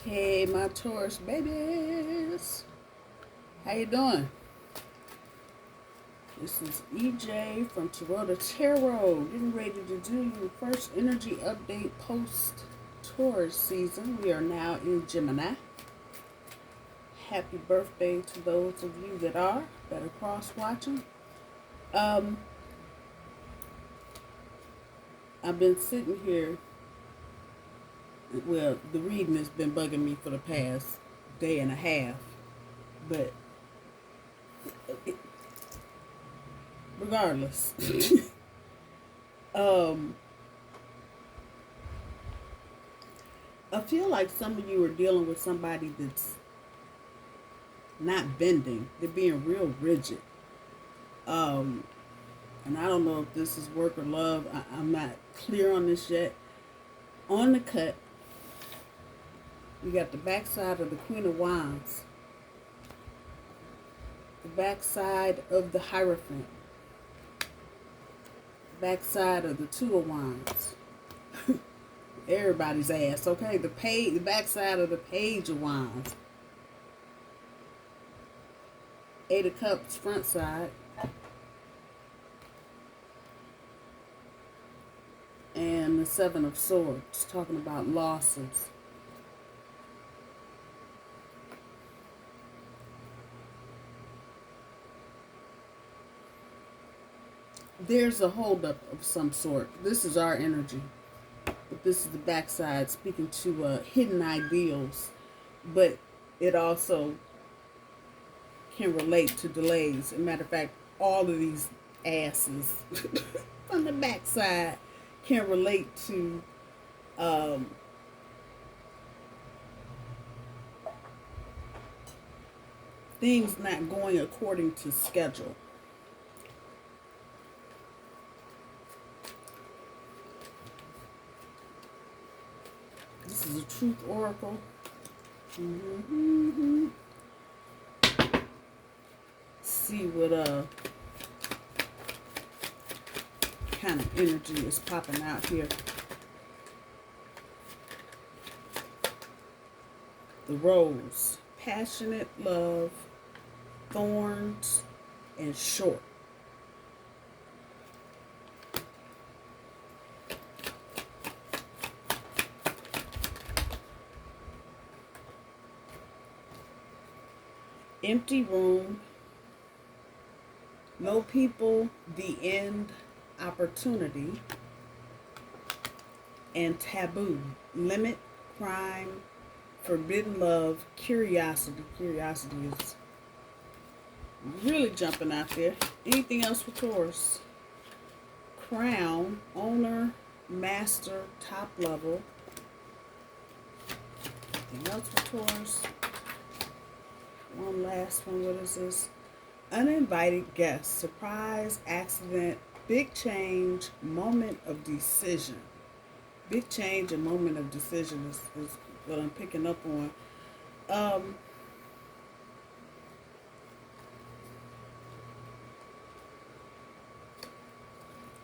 Hey, my Taurus babies. How you doing? This is EJ from Taurota Tarot, getting ready to do your first energy update post Taurus season. We are now in Gemini. Happy birthday to those of you that are cross watching. I've been sitting here. Well, the reading has been bugging me for the past day and a half, but regardless, I feel like some of you are dealing with somebody that's not bending. They're being real rigid. And I don't know if this is work or love. I'm not clear on this yet. On the cut, you got the backside of the Queen of Wands, the backside of the Hierophant, the backside of the Two of Wands. Everybody's ass, okay? The backside of the Page of Wands, Eight of Cups, front side, and the Seven of Swords, talking about losses. There's a holdup of some sort. This is our energy, but this is the backside speaking to hidden ideals, but it also can relate to delays. As a matter of fact, all of these asses on the backside can relate to things not going according to schedule. This is a truth oracle. See what kind of energy is popping out here. The Rose, passionate love, thorns, and short. Empty room, no people, the end, opportunity, and taboo, limit, crime, forbidden love, curiosity. Curiosity is really jumping out there. Anything else for Taurus? Crown, owner, master, top level. Anything else for Taurus? One last one. What is this? Uninvited guest, surprise, accident, big change, moment of decision. Big change and moment of decision is what I'm picking up on.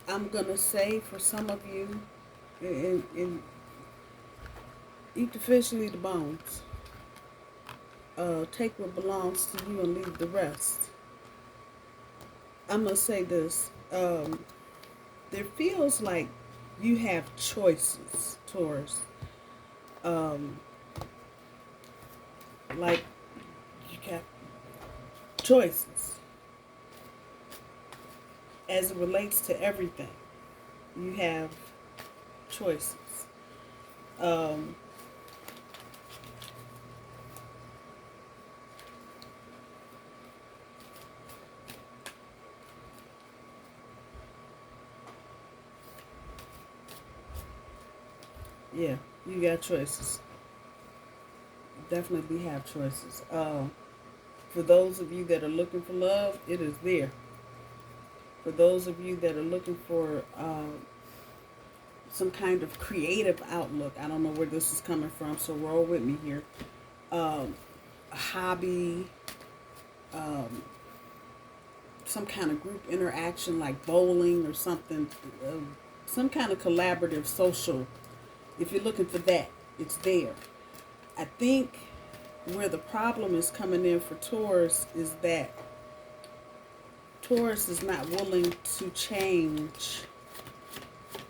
I'm gonna say for some of you, eat the fish, leave the bones. Take what belongs to you and leave the rest. I'm going to say this. There feels like you have choices, Taurus. Like you have choices as it relates to everything. You have choices. Yeah, you got choices. You definitely have choices. For those of you that are looking for love, it is there. For those of you that are looking for some kind of creative outlook, I don't know where this is coming from, so roll with me here. A hobby, some kind of group interaction like bowling or something, some kind of collaborative social. If you're looking for that, it's there. I think where the problem is coming in for Taurus is that Taurus is not willing to change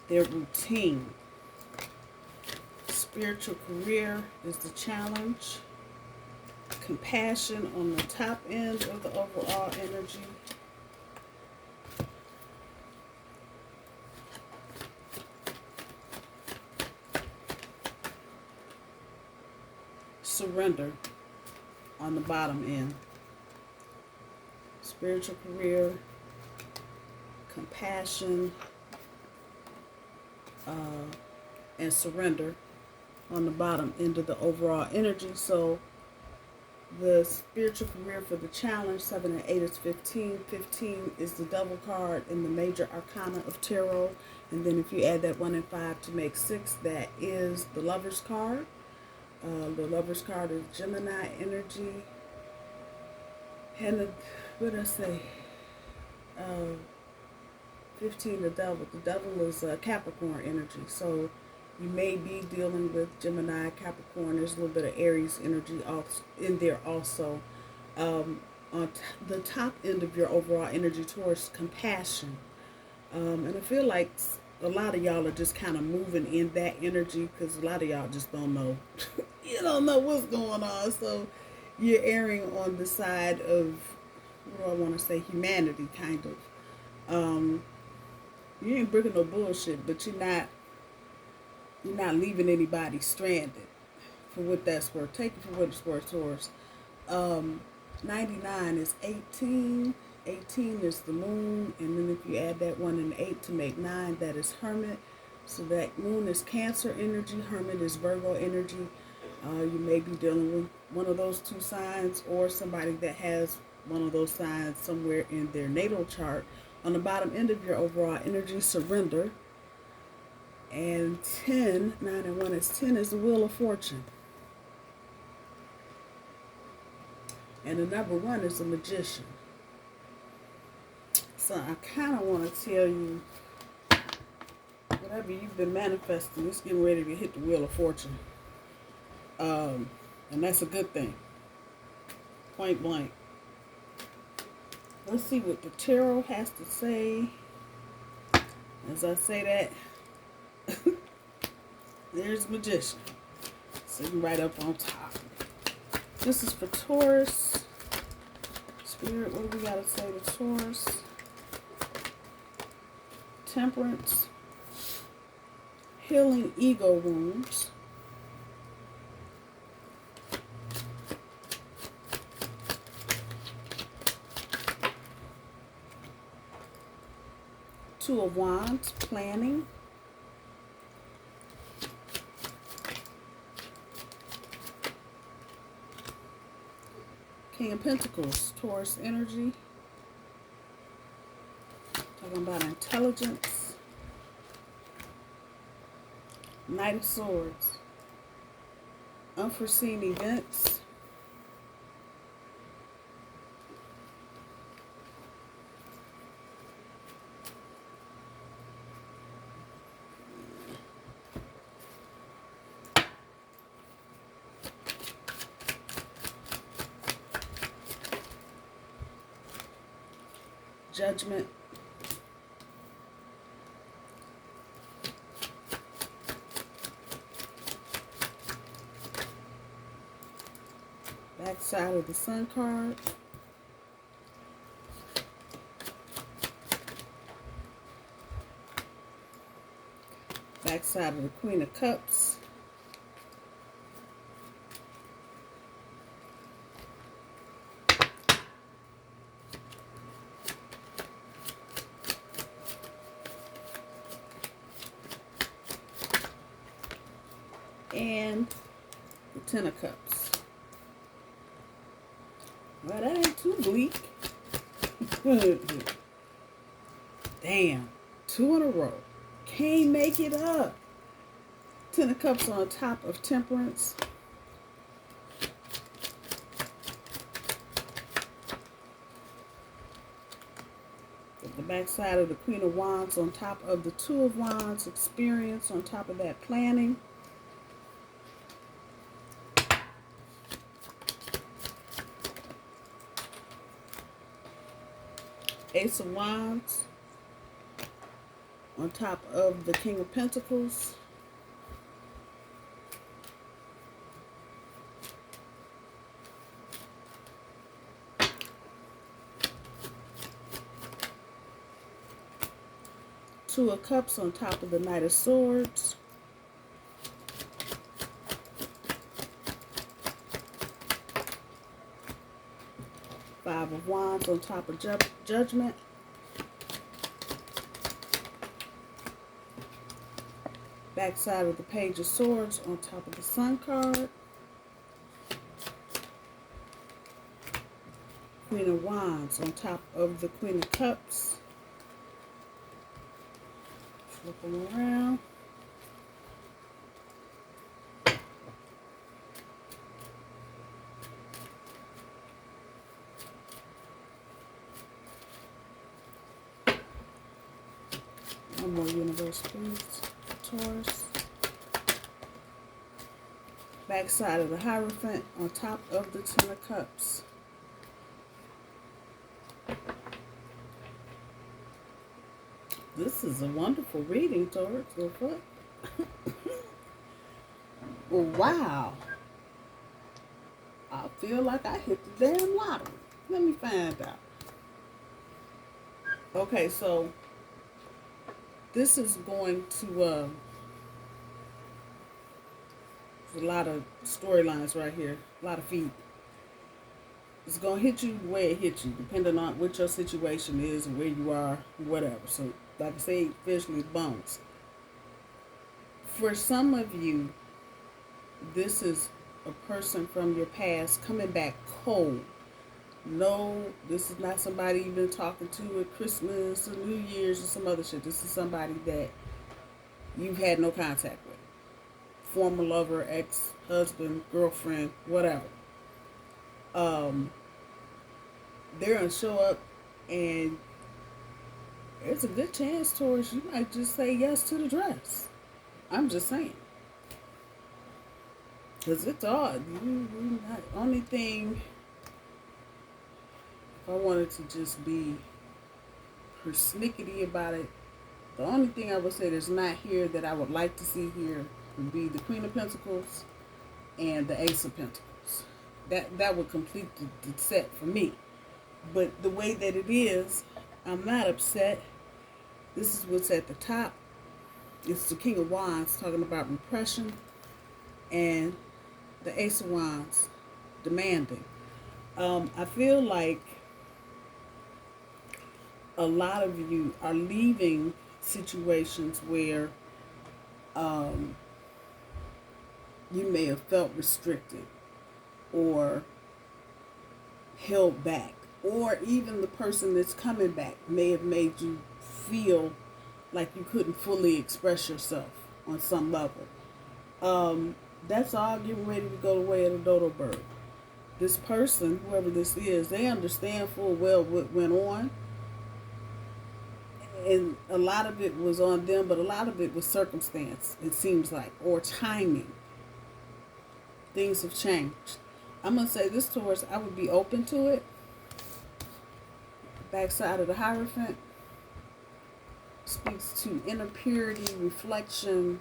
their routine. Spiritual career is the challenge. Compassion on the top end of the overall energy. Surrender on the bottom end. Spiritual career, compassion, and surrender on the bottom end of the overall energy. So the spiritual career for the challenge, 7 and 8 is 15. 15 is the devil card in the major arcana of tarot. And then if you add that 1 and 5 to make 6, that is the lover's card. The lover's card is Gemini energy. And what did I say? 15, the devil. The devil is Capricorn energy. So you may be dealing with Gemini, Capricorn. There's a little bit of Aries energy also in there also. On the top end of your overall energy, towards compassion. And I feel like a lot of y'all are just kind of moving in that energy because a lot of y'all just don't know. You don't know what's going on. So you're erring on the side of, what do I want to say, humanity, kind of. You ain't bringing no bullshit, but you're not leaving anybody stranded, for what that's worth. Take it for what it's worth, Taurus. 99 is 18. 18 is the moon, and then if you add that 1 and 8 to make 9, that is Hermit. So that moon is Cancer energy, Hermit is Virgo energy. You may be dealing with one of those two signs or somebody that has one of those signs somewhere in their natal chart. On the bottom end of your overall energy, surrender. And 10, 9 and 1 is 10, is the Wheel of Fortune. And the number 1 is the Magician. So I kind of want to tell you, whatever you've been manifesting, it's getting ready to hit the Wheel of Fortune. And that's a good thing. Point blank. Let's see what the tarot has to say. As I say that, there's Magician sitting right up on top. This is for Taurus. Spirit, what do we got to say to Taurus? Temperance. Healing ego wounds. Two of Wands, planning. King of Pentacles, Taurus energy. Talking about intelligence. Knight of Swords. Unforeseen events. Judgment. Back side of the Sun card. Back side of the Queen of Cups. And the Ten of Cups. Well, that ain't too bleak. Damn. 2 in a row. Can't make it up. Ten of Cups on top of Temperance. The back side of the Queen of Wands on top of the Two of Wands. Experience on top of that, planning. Ace of Wands on top of the King of Pentacles. Two of Cups on top of the Knight of Swords. Five of Wands on top of Judgment. Backside of the Page of Swords on top of the Sun card. Queen of Wands on top of the Queen of Cups. Flip them around. One more universe, please. Taurus. Backside of the Hierophant on top of the Ten of Cups. This is a wonderful reading, Taurus. What? Wow. I feel like I hit the damn lottery. Let me find out. Okay, so this is going to, there's a lot of storylines right here, a lot of feet. It's going to hit you the way it hits you, depending on what your situation is and where you are, whatever. So, like I say, visually bones. For some of you, this is a person from your past coming back cold. No, this is not somebody you've been talking to at Christmas or New Year's or some other shit. This is somebody that you've had no contact with. Former lover, ex-husband, girlfriend, whatever. They're going to show up and there's a good chance, Taurus, you might just say yes to the dress. I'm just saying. Because it's odd. Only thing, if I wanted to just be persnickety about it, the only thing I would say that's not here that I would like to see here would be the Queen of Pentacles and the Ace of Pentacles. That would complete the set for me. But the way that it is, I'm not upset. This is what's at the top. It's the King of Wands talking about repression, and the Ace of Wands demanding. I feel like a lot of you are leaving situations where you may have felt restricted or held back, or even the person that's coming back may have made you feel like you couldn't fully express yourself on some level. That's all getting ready to go the way of the dodo bird. This person, whoever this is, they understand full well what went on. And a lot of it was on them, but a lot of it was circumstance, it seems like, or timing. Things have changed. I'm going to say this, Taurus, I would be open to it. Backside of the Hierophant speaks to inner purity, reflection,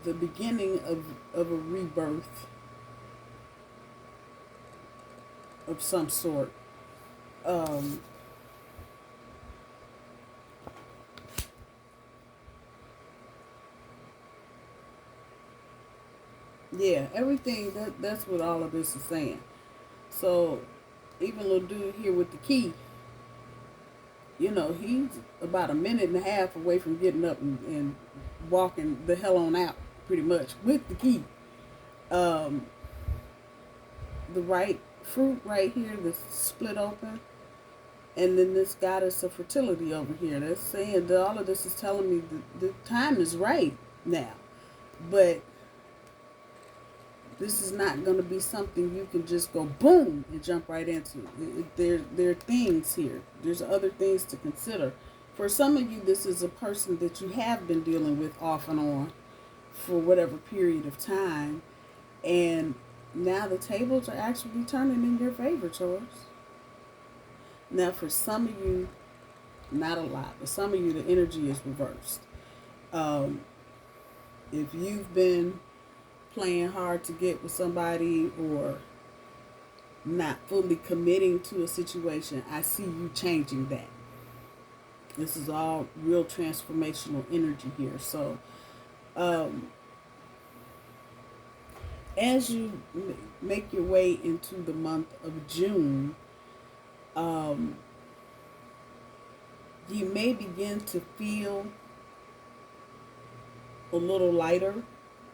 the beginning of a rebirth of some sort. Yeah, everything, that's what all of this is saying. So, even little dude here with the key, you know, he's about a minute and a half away from getting up and walking the hell on out, pretty much, with the key. The right fruit right here that's split open, and then this goddess of fertility over here. That's saying that all of this is telling me the time is right now. But this is not going to be something you can just go boom and jump right into. There are things here. There's other things to consider. For some of you, this is a person that you have been dealing with off and on for whatever period of time. And now the tables are actually turning in your favor, Taurus. Now, for some of you, not a lot, but some of you, the energy is reversed. If you've been playing hard to get with somebody or not fully committing to a situation, I see you changing that. This is all real transformational energy here. So, as you make your way into the month of June, you may begin to feel a little lighter.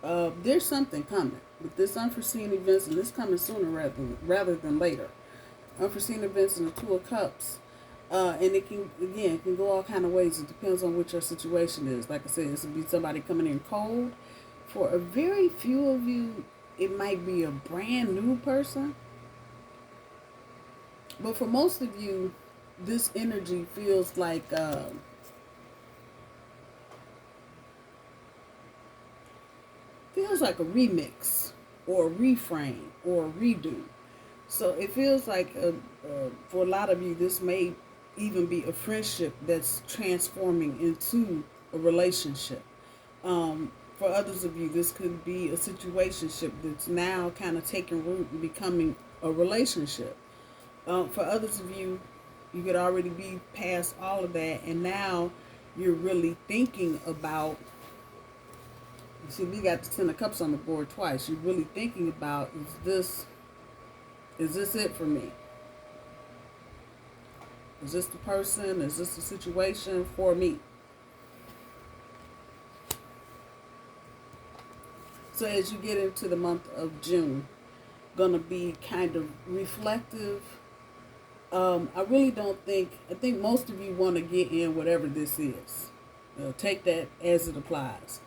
There's something coming with this unforeseen events, and this coming sooner rather than later. Unforeseen events in the Two of Cups, and it can go all kind of ways. It depends on what your situation is. Like I said, this would be somebody coming in cold. For a very few of you, it might be a brand new person. But for most of you, this energy feels like a remix or a reframe or a redo. So it feels like for a lot of you, this may even be a friendship that's transforming into a relationship. For others of you, this could be a situationship that's now kind of taking root and becoming a relationship. For others of you, you could already be past all of that, and now you're really thinking about, you see, we got the Ten of Cups on the board twice. You're really thinking about, is this it for me? Is this the person? Is this the situation for me? So as you get into the month of June, gonna be kind of reflective. I really don't think, I think most of you want to get in whatever this is. Take that as it applies.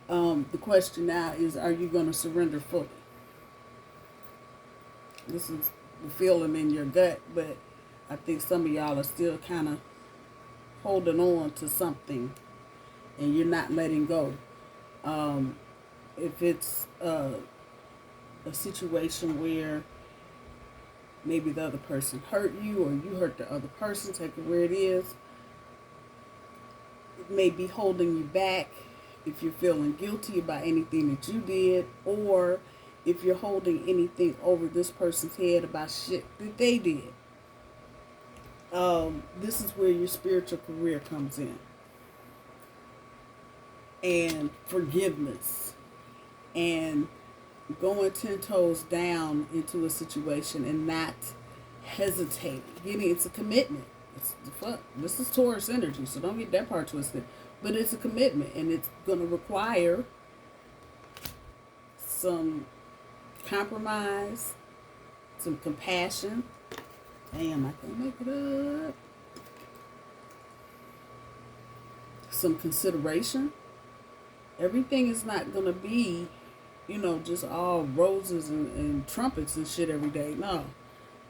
The question now is, are you going to surrender fully? This is the feeling in your gut, but I think some of y'all are still kind of holding on to something and you're not letting go. If it's a situation where maybe the other person hurt you or you hurt the other person, take it where it is. It may be holding you back if you're feeling guilty about anything that you did, or if you're holding anything over this person's head about shit that they did. This is where your spiritual career comes in. And forgiveness. And going 10 toes down into a situation and not hesitating. It's a commitment. This is Taurus energy, so don't get that part twisted. But it's a commitment, and it's going to require some compromise, some compassion. Damn, I can make it up. Some consideration. Everything is not going to be, just all roses and trumpets and shit every day. No,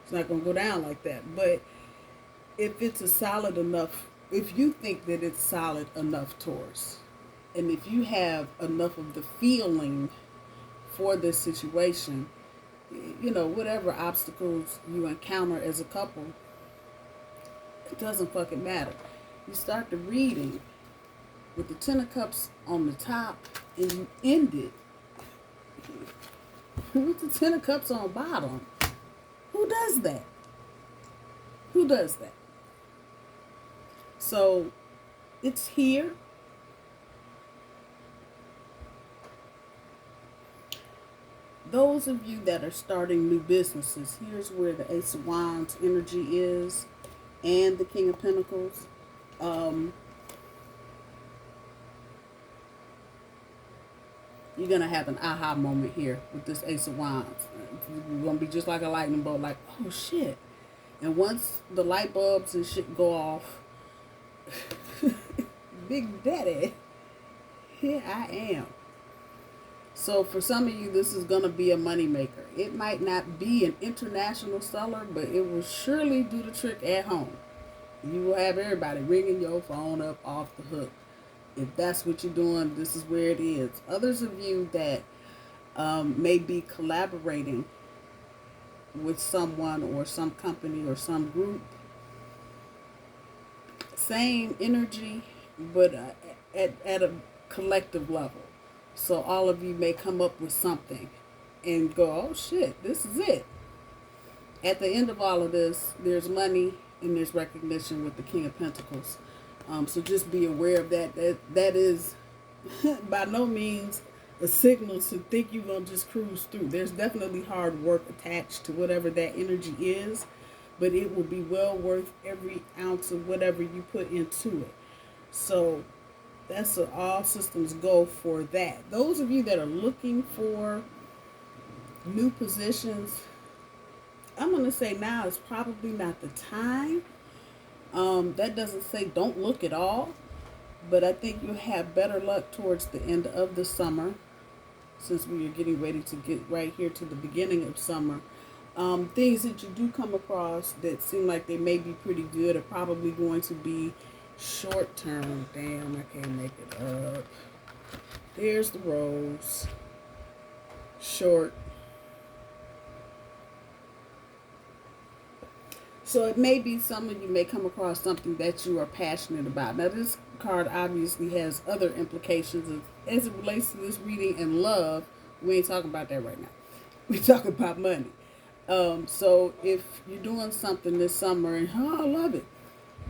it's not going to go down like that. But if it's if you think that it's solid enough, Taurus, and if you have enough of the feeling for this situation, whatever obstacles you encounter as a couple, it doesn't fucking matter. You start the reading with the Ten of Cups on the top, and you end it with the Ten of Cups on bottom. Who does that? Who does that? So, it's here. Those of you that are starting new businesses, here's where the Ace of Wands energy is, and the King of Pentacles. You're going to have an aha moment here with this Ace of Wands. It's going to be just like a lightning bolt, like, oh shit. And once the light bulbs and shit go off, Big Daddy, here I am. So for some of you, this is going to be a money maker. It might not be an international seller, but it will surely do the trick at home. You will have everybody ringing your phone up off the hook. If that's what you're doing, this is where it is. Others of you that may be collaborating with someone or some company or some group. Same energy, but at a collective level. So all of you may come up with something and go, oh shit, this is it. At the end of all of this, there's money and there's recognition with the King of Pentacles. So just be aware of that. That is by no means a signal to think you're going to just cruise through. There's definitely hard work attached to whatever that energy is, but it will be well worth every ounce of whatever you put into it. So that's all systems go for that. Those of you that are looking for new positions, I'm going to say now is probably not the time. That doesn't say don't look at all, but I think you'll have better luck towards the end of the summer, since we are getting ready to get right here to the beginning of summer. Things that you do come across that seem like they may be pretty good are probably going to be short term. Damn, I can't make it up. There's the rose. Short. So it may be some of you may come across something that you are passionate about. Now this card obviously has other implications as it relates to this reading and love. We ain't talking about that right now. We're talking about money. So if you're doing something this summer and I love it,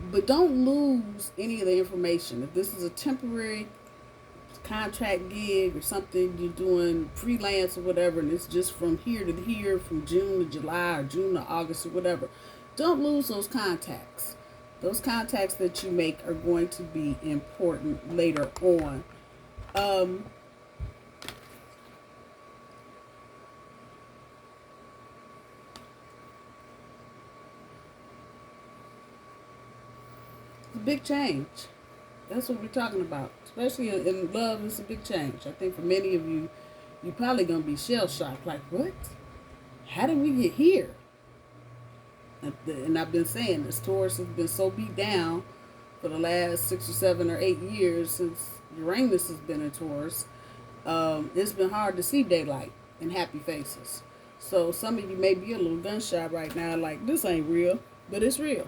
but don't lose any of the information. If this is a temporary contract gig or something you're doing freelance or whatever, and it's just from here to here, from June to July or June to August or whatever, don't lose those contacts. Those contacts that you make are going to be important later on. Big change. That's what we're talking about. Especially in love, it's a big change. I think for many of you, you're probably going to be shell-shocked. Like, what? How did we get here? And I've been saying this, Taurus has been so beat down for the last 6 or 7 or 8 years since Uranus has been in Taurus. It's been hard to see daylight and happy faces. So some of you may be a little gun shy right now, like, this ain't real, but it's real.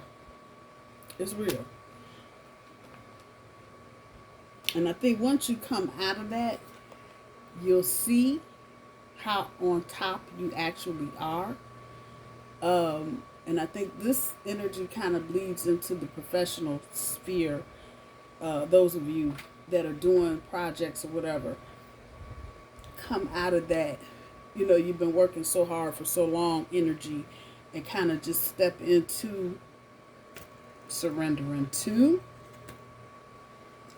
It's real. And I think once you come out of that, you'll see how on top you actually are. And I think this energy kind of bleeds into the professional sphere. Those of you that are doing projects or whatever, come out of that, you've been working so hard for so long energy, and kind of just step into surrendering to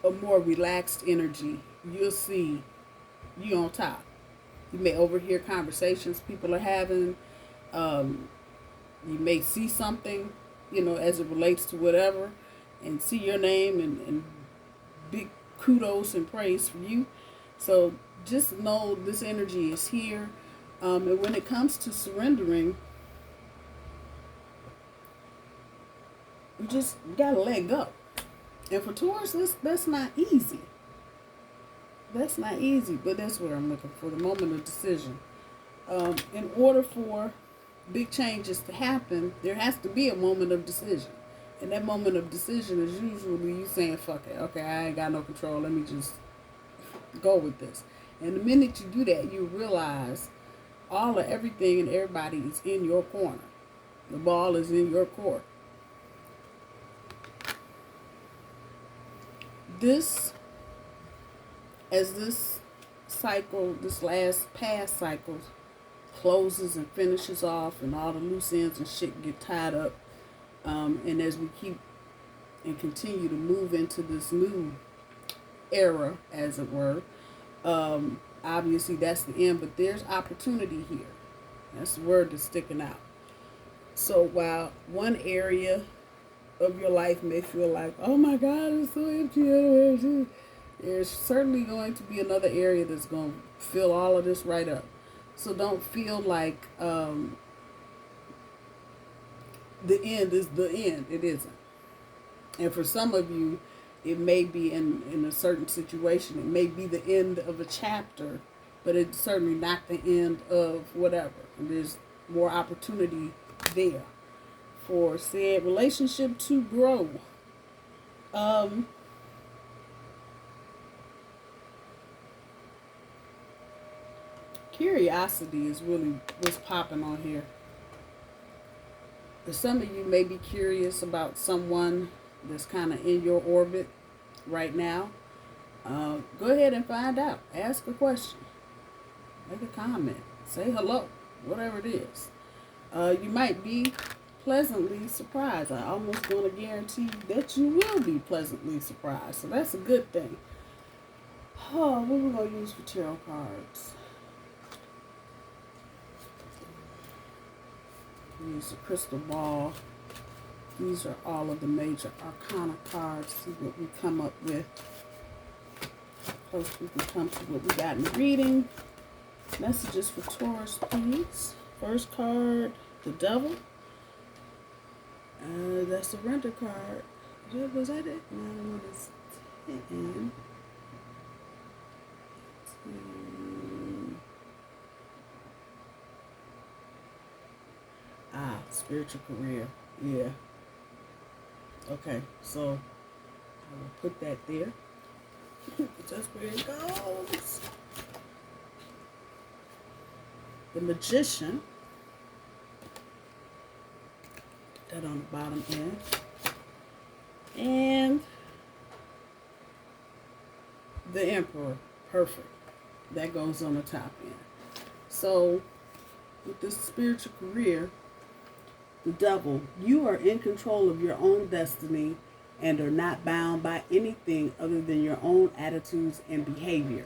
a more relaxed energy. You'll see you on top. You may overhear conversations people are having. You may see something, as it relates to whatever, and see your name and big kudos and praise for you. So just know this energy is here. And when it comes to surrendering, you just gotta let go. And for Taurus, that's not easy. That's not easy, but that's what I'm looking for, the moment of decision. In order for big changes to happen, there has to be a moment of decision. And that moment of decision is usually you saying, fuck it, okay, I ain't got no control, let me just go with this. And the minute you do that, you realize all of everything and everybody is in your corner. The ball is in your court. As this cycle, this past cycle closes and finishes off, and all the loose ends and shit get tied up, and as we keep and continue to move into this new era, as it were, obviously that's the end, but there's opportunity here. That's the word that's sticking out. So while one area of your life may feel like, oh my God, it's so empty, there's certainly going to be another area that's going to fill all of this right up. So don't feel like the end is the end. It isn't. And for some of you, it may be in a certain situation. It may be the end of a chapter, but it's certainly not the end of whatever. And there's more opportunity there for said relationship to grow. Curiosity is really what's popping on here. Some of you may be curious about someone that's kind of in your orbit right now. Go ahead and find out. Ask a question. Make a comment. Say hello. Whatever it is. You might be pleasantly surprised. I almost going to guarantee that you will be pleasantly surprised. So that's a good thing. Oh, what we're going to use for tarot cards? Use the crystal ball. These are all of the major arcana cards. See what we come up with. Close we can come to what we got in the reading. Messages for Taurus, please. First card, the Devil. That surrender card. Was that it? No, it's 10. Spiritual career. Yeah. Okay, so I will put that there. That's where it goes. The Magician. That on the bottom end. And the Emperor. Perfect. That goes on the top end. So, with this spiritual career, the Devil, you are in control of your own destiny and are not bound by anything other than your own attitudes and behavior.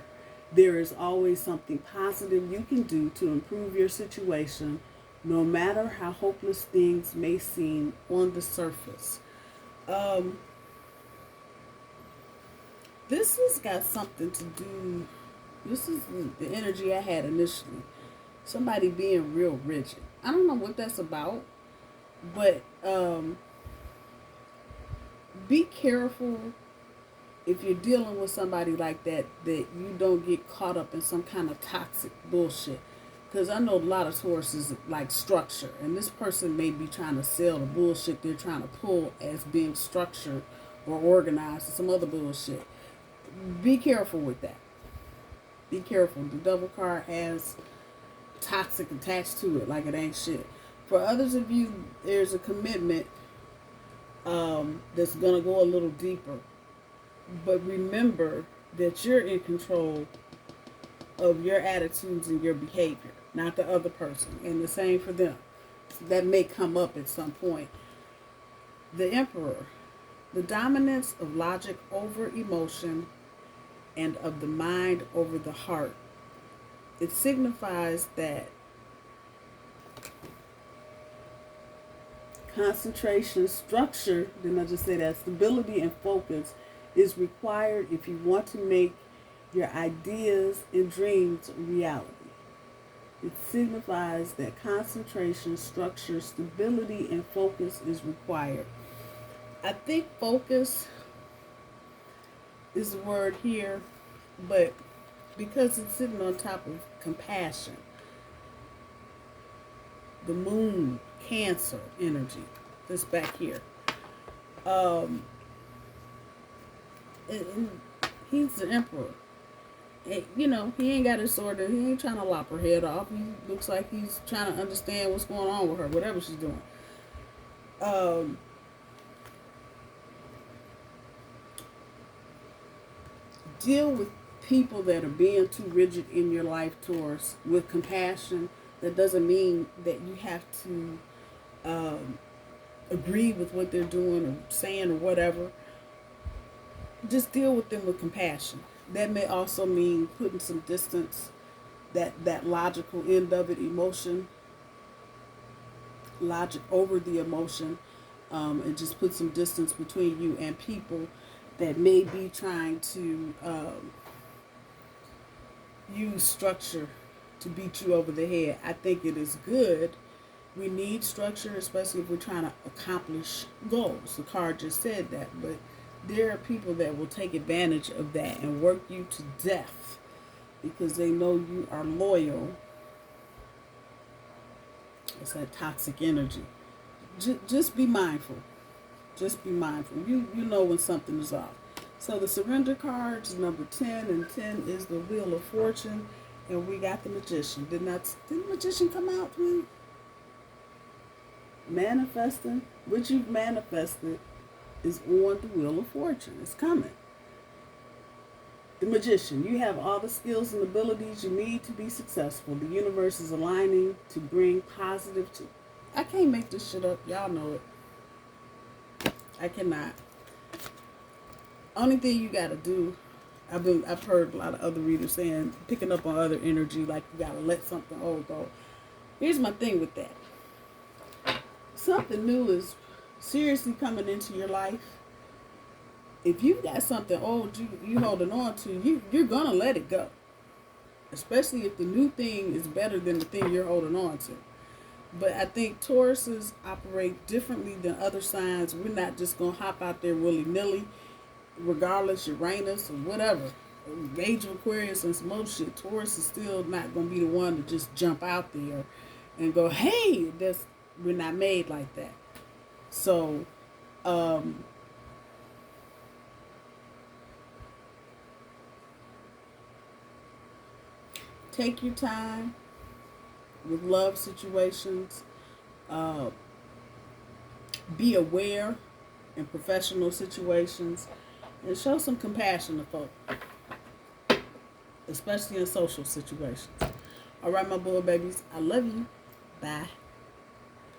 There is always something positive you can do to improve your situation, no matter how hopeless things may seem on the surface. This has got something to do, this is the energy I had initially. Somebody being real rigid. I don't know what that's about. But be careful if you're dealing with somebody like that, that you don't get caught up in some kind of toxic bullshit. Because I know a lot of Tauruses like structure, and this person may be trying to sell the bullshit they're trying to pull as being structured or organized or some other bullshit. Be careful with that. Be careful. The Devil card has toxic attached to it like it ain't shit. For others of you, there's a commitment that's going to go a little deeper. But remember that you're in control of your attitudes and your behavior, not the other person. And the same for them. So that may come up at some point. The Emperor, the dominance of logic over emotion and of the mind over the heart. It signifies that concentration, structure, didn't I just say that? Stability and focus is required if you want to make your ideas and dreams a reality. It signifies that concentration, structure, stability, and focus is required. I think focus is the word here, but because it's sitting on top of compassion, the moon, Cancer energy, this back here. And he's the Emperor. And, you know, he ain't got his sword. He ain't trying to lop her head off. He looks like he's trying to understand what's going on with her, whatever she's doing. Deal with people that are being too rigid in your life, Taurus, with compassion. That doesn't mean that you have to agree with what they're doing or saying or whatever. Just deal with them with compassion. That may also mean putting some distance, that logical end of it, emotion, logic over the emotion, and just put some distance between you and people that may be trying to use structure to beat you over the head. I think it is good. We need structure, especially if we're trying to accomplish goals. The card just said that, but there are people that will take advantage of that and work you to death because they know you are loyal It's that toxic energy. Just be mindful. Just be mindful. You know when something is off. So the surrender card is number 10, and 10 is the Wheel of Fortune, and we got the Magician. Didn't the Magician come out, twin? Manifesting, what you've manifested is on the Wheel of Fortune. It's coming. The Magician, you have all the skills and abilities you need to be successful. The universe is aligning to bring positive to. I can't make this shit up. Y'all know it. I cannot. Only thing you gotta do, I've heard a lot of other readers saying, picking up on other energy, like you gotta let something old go. Here's my thing with that. Something new is seriously coming into your life. If you've got something old you holding on to, you're gonna let it go. Especially if the new thing is better than the thing you're holding on to. But I think Tauruses operate differently than other signs. We're not just gonna hop out there willy-nilly, regardless Uranus or whatever. Age of Aquarius and some other shit. Taurus is still not gonna be the one to just jump out there and go, hey, we're not made like that. So take your time with love situations. Be aware in professional situations, and show some compassion to folk, especially in social situations. All right, my boy babies, I love you. Bye.